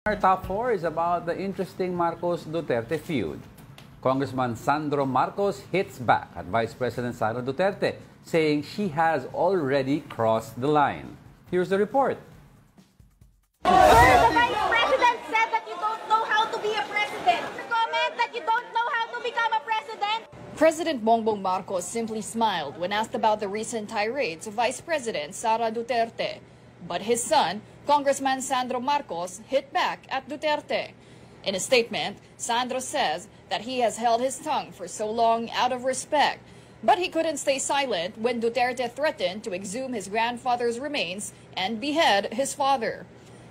Our top four is about the interesting Marcos-Duterte feud. Congressman Sandro Marcos hits back at Vice President Sara Duterte, saying she has already crossed the line. Here's the report. Sir, the Vice President said that you don't know how to be a president. The comment that you don't know how to become a president. President Bongbong Marcos simply smiled when asked about the recent tirades of Vice President Sara Duterte. But his son, Congressman Sandro Marcos, hit back at Duterte. In a statement, Sandro says that he has held his tongue for so long out of respect, but he couldn't stay silent when Duterte threatened to exhume his grandfather's remains and behead his father.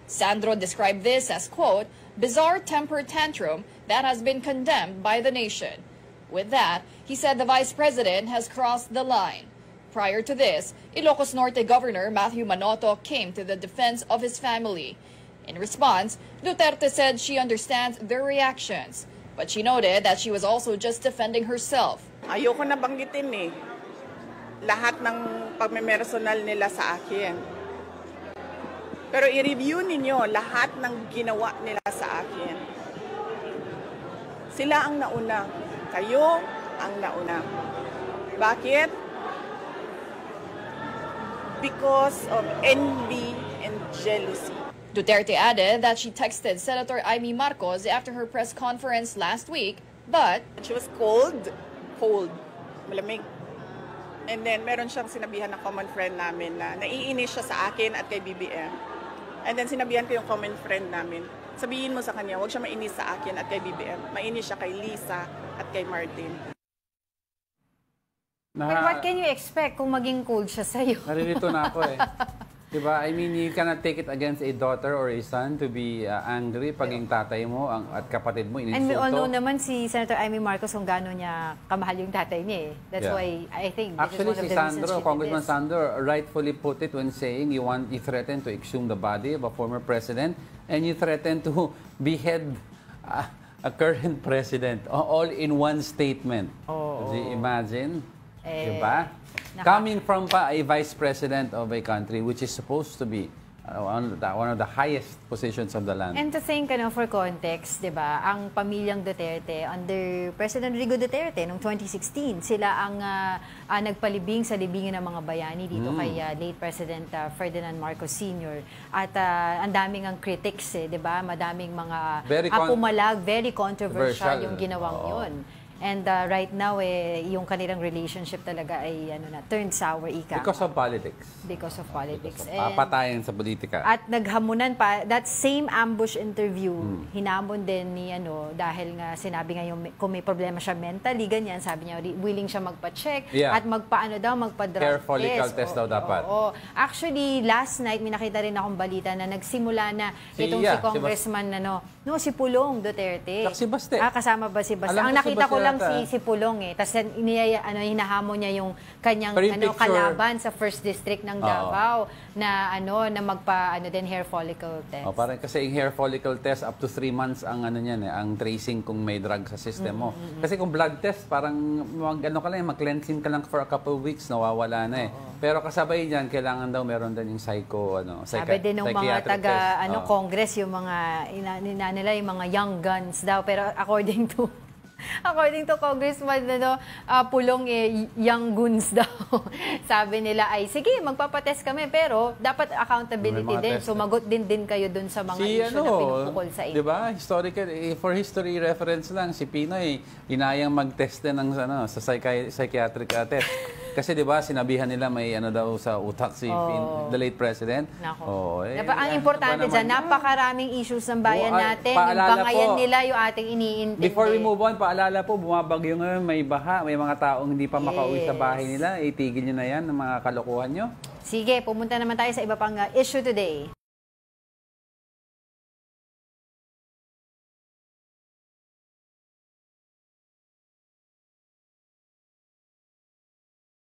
Sandro described this as, quote, bizarre temper tantrum that has been condemned by the nation. With that, he said the Vice President has crossed the line. Prior to this, Ilocos Norte Governor Matthew Manotoc came to the defense of his family. In response, Duterte said she understands their reactions, but she noted that she was also just defending herself. Ayoko na banggitin lahat ng pagmemersonal nila sa akin. Pero i-review ninyo lahat ng ginawa nila sa akin. Sila ang nauna. Kayo ang nauna. Bakit? Because of envy and jealousy. Duterte added that she texted Senator Amy Marcos after her press conference last week, but she was cold, malamig. And then meron siyang sinabihan ng common friend namin na naiinis siya sa akin at kay BBM. And then sinabihan ko yung common friend namin, sabihin mo sa kanya, huwag siya mainis sa akin at kay BBM. Mainis siya kay Lisa at kay Martin. And what can you expect kung maging cold siya sa'yo? Naririto na ako Diba? I mean, you cannot take it against a daughter or a son to be angry pag yung tatay mo at kapatid mo ininsulto. And we all know naman si Senator Amy Marcos kung gaano niya kamahal yung tatay niya That's why I think this actually, is one of the reasons she did Congressman this. Sandro rightfully put it when saying you threaten to exhume the body of a former president and you threaten to behead a current president all in one statement. Do you imagine? Diba? Coming from a vice president of a country which is supposed to be one of the highest positions of the land. And to think, for context, diba, ang pamilyang Duterte under President Rodrigo Duterte noong 2016, sila ang nagpalibing sa libingin ng mga bayani dito kay late President Ferdinand Marcos Sr. At ang daming ang critics, diba? Madaming mga pumalag, very controversial yung ginawang yun. And right now, yung kanilang relationship talaga ay turned sour, ika. Because of politics. Because of politics. Papatayan sa politika. At naghamunan pa, that same ambush interview, hinamon din ni dahil nga sinabi nga yung kung may problema siya mentally, ganyan, sabi niya, willing siya magpa-check at magpa-drug hair follicle test daw dapat. Actually, last night, may nakita rin akong balita na nagsimula na itong si Congressman, si Pulong Duterte. Si Baste. Kasama ba si Baste? Ang nakita ko lang si Pulong Tapos hinahamon niya yung kanyang kalaban sa first district ng Davao na magpa din hair follicle test. Parang kasi yung hair follicle test up to 3 months ang ang tracing kung may drug sa system mo. Kasi kung blood test parang mag-cleansing ka lang for a couple of weeks nawawala na Pero kasabay niyan kailangan daw meron din yung sabi din ng mga taga Congress yung mga nila yung mga young guns daw pero according to Congressman Pulong young guns daw. Sabi nila ay sige magpapatest kami pero dapat accountability din. Sumagot din kayo dun sa mga issue na pinupukol sa inyo. Diba? Historical for history reference lang si Pinoy inayang mag-test din ng sa psychiatric test. Kasi 'di ba sinabihan nila may daw sa utak si the late president. Ang importante diyan napakaraming issues ng bayan natin. Yung bangayan nila yung ating iniintindi. Before we move on, paalala po, bumabagyo ngayon, may baha, may mga taong hindi pa makauwi sa bahay nila. Itigil nyo na yan ng mga kalokohan nyo. Sige, pumunta naman tayo sa iba pang issue today.